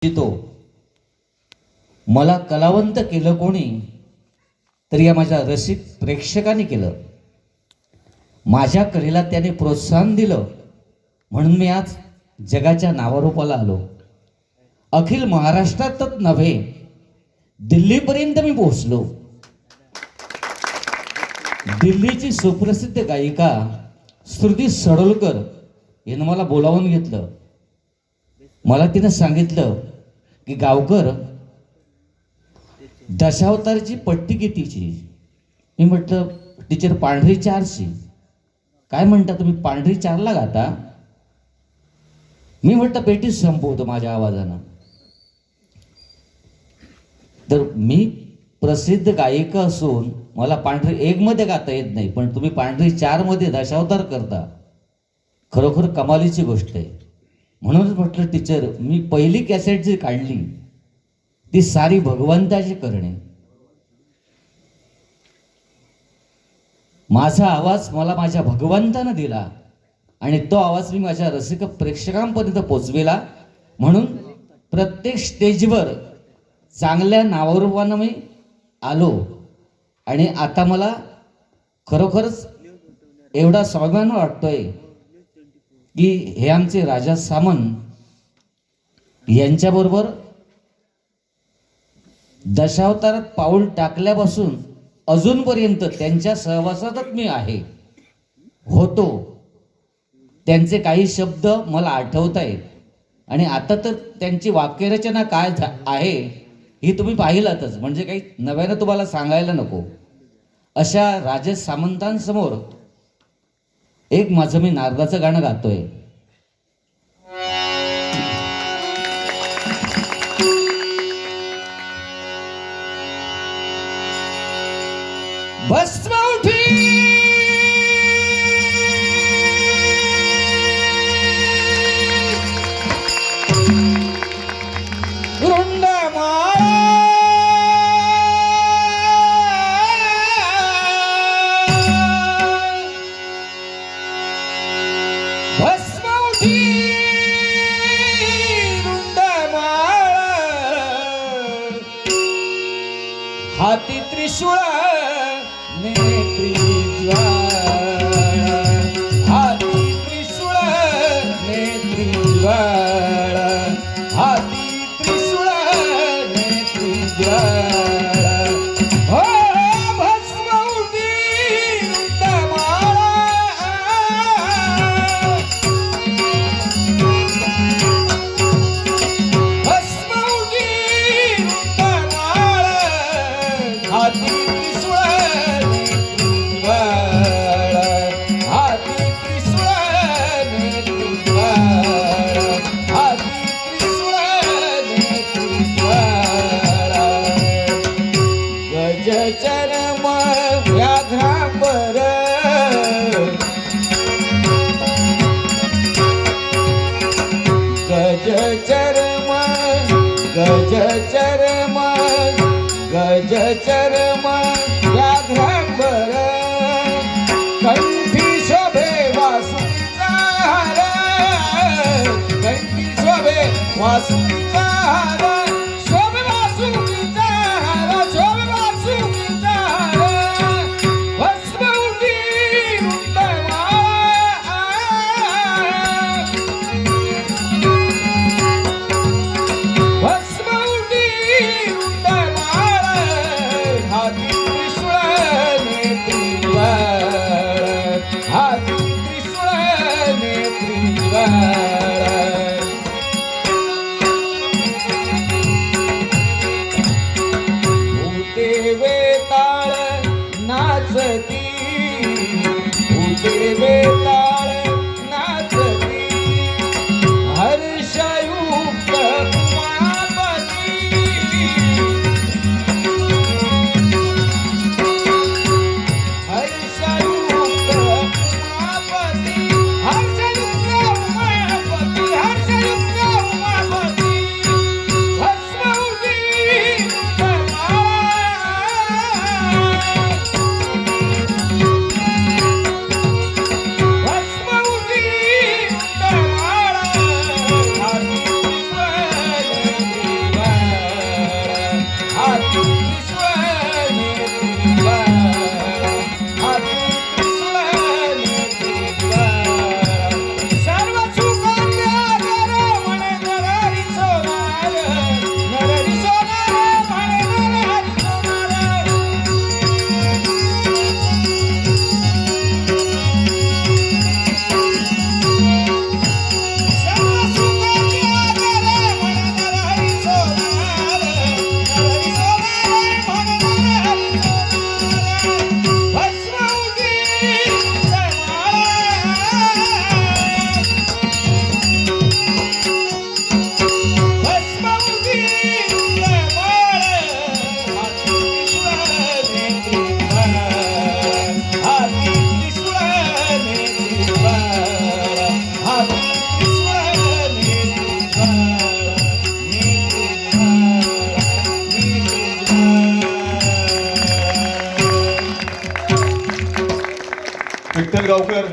तो मला कलावंत केलं कोणी तर या माझ्या रसिक प्रेक्षकांनी केलं. माझ्या कलेला त्याने प्रोत्साहन दिलं म्हणून मी आज जगाच्या नावारूपाला आलो. अखिल महाराष्ट्रातच नव्हे दिल्लीपर्यंत मी पोहोचलो. दिल्लीची सुप्रसिद्ध गायिका श्रुती सडोलकर हिनं मला बोलावून घेतलं. मला तिनं सांगितलं की गावकर दशावतारची पट्टी कितीची? मी म्हटलं टीचर पांढरी 4ची. काय म्हणता तुम्ही पांढरी 4ला गाता? मी म्हटलं पेटी संपवतो माझ्या आवाजानं. तर मी प्रसिद्ध गायिका असून मला पांढरी 1 मध्ये गाता येत नाही, पण तुम्ही पांढरी 4 मध्ये दशावतार करता, खरोखर कमालीची गोष्ट आहे. म्हणूनच म्हटलं टीचर मी पहिली कॅसेट जी काढली ती सारी भगवंताची करणे. माझा आवाज मला माझ्या भगवंतानं दिला आणि तो आवाज मी माझ्या रसिक प्रेक्षकांपर्यंत पोचविला. म्हणून प्रत्येक स्टेजवर चांगल्या नावारूपानं मी आलो आणि आता मला खरोखरच एवढा स्वाभिमान वाटतोय की हे आमचे राजा सामंत यांच्याबरोबर दशावतारात पाऊल टाकल्यापासून अजूनपर्यंत त्यांच्या सहवासातच मी होतो. त्यांचे काही शब्द मला आठवत आहेत आणि आता तर त्यांची वाक्यरचना काय आहे ही तुम्ही पाहिलातच, म्हणजे काही नव्यानं तुम्हाला सांगायला नको. अशा राजा सामंतांसमोर एक माझं मी नारदाचं गाणं गातोय. भस्म उठी रुंड माळा भस्म उठी रुंड माळा हाती त्रिशूळ नेत्री ज्वाळा हाती त्रिशूळ नेत्री ज्वाळा हाती त्रिशूळ नेत्री ज्वाळा हो भस्म उठी रुंड माळा भस्म उठी रुंड माळा हाती चरम व्याघ्रांबर गज चरम गज चरम गज चरम व्याघ्रांबर कंठी शोभे वासुकीचा हार कंठी शोभे वासुकीचा हार शोभे वासुकीचा हार शोभे वासुकीचा हार भस्म उठी रुंड माळा भस्म उठी रुंड माळा हाती त्रिशूळ नेत्री ज्वाळा हाती त्रिशूळ नेत्री ज्वाळा भूते वेताळ नाचती भूते वेताळ नाचती हर्षयुक्त उमापती हर्षयुक्त उमापती हर्षयुक्त उमापती हर्षयुक्त उमापती भस्म उठी रुंड माळा विठ्ठल गावकर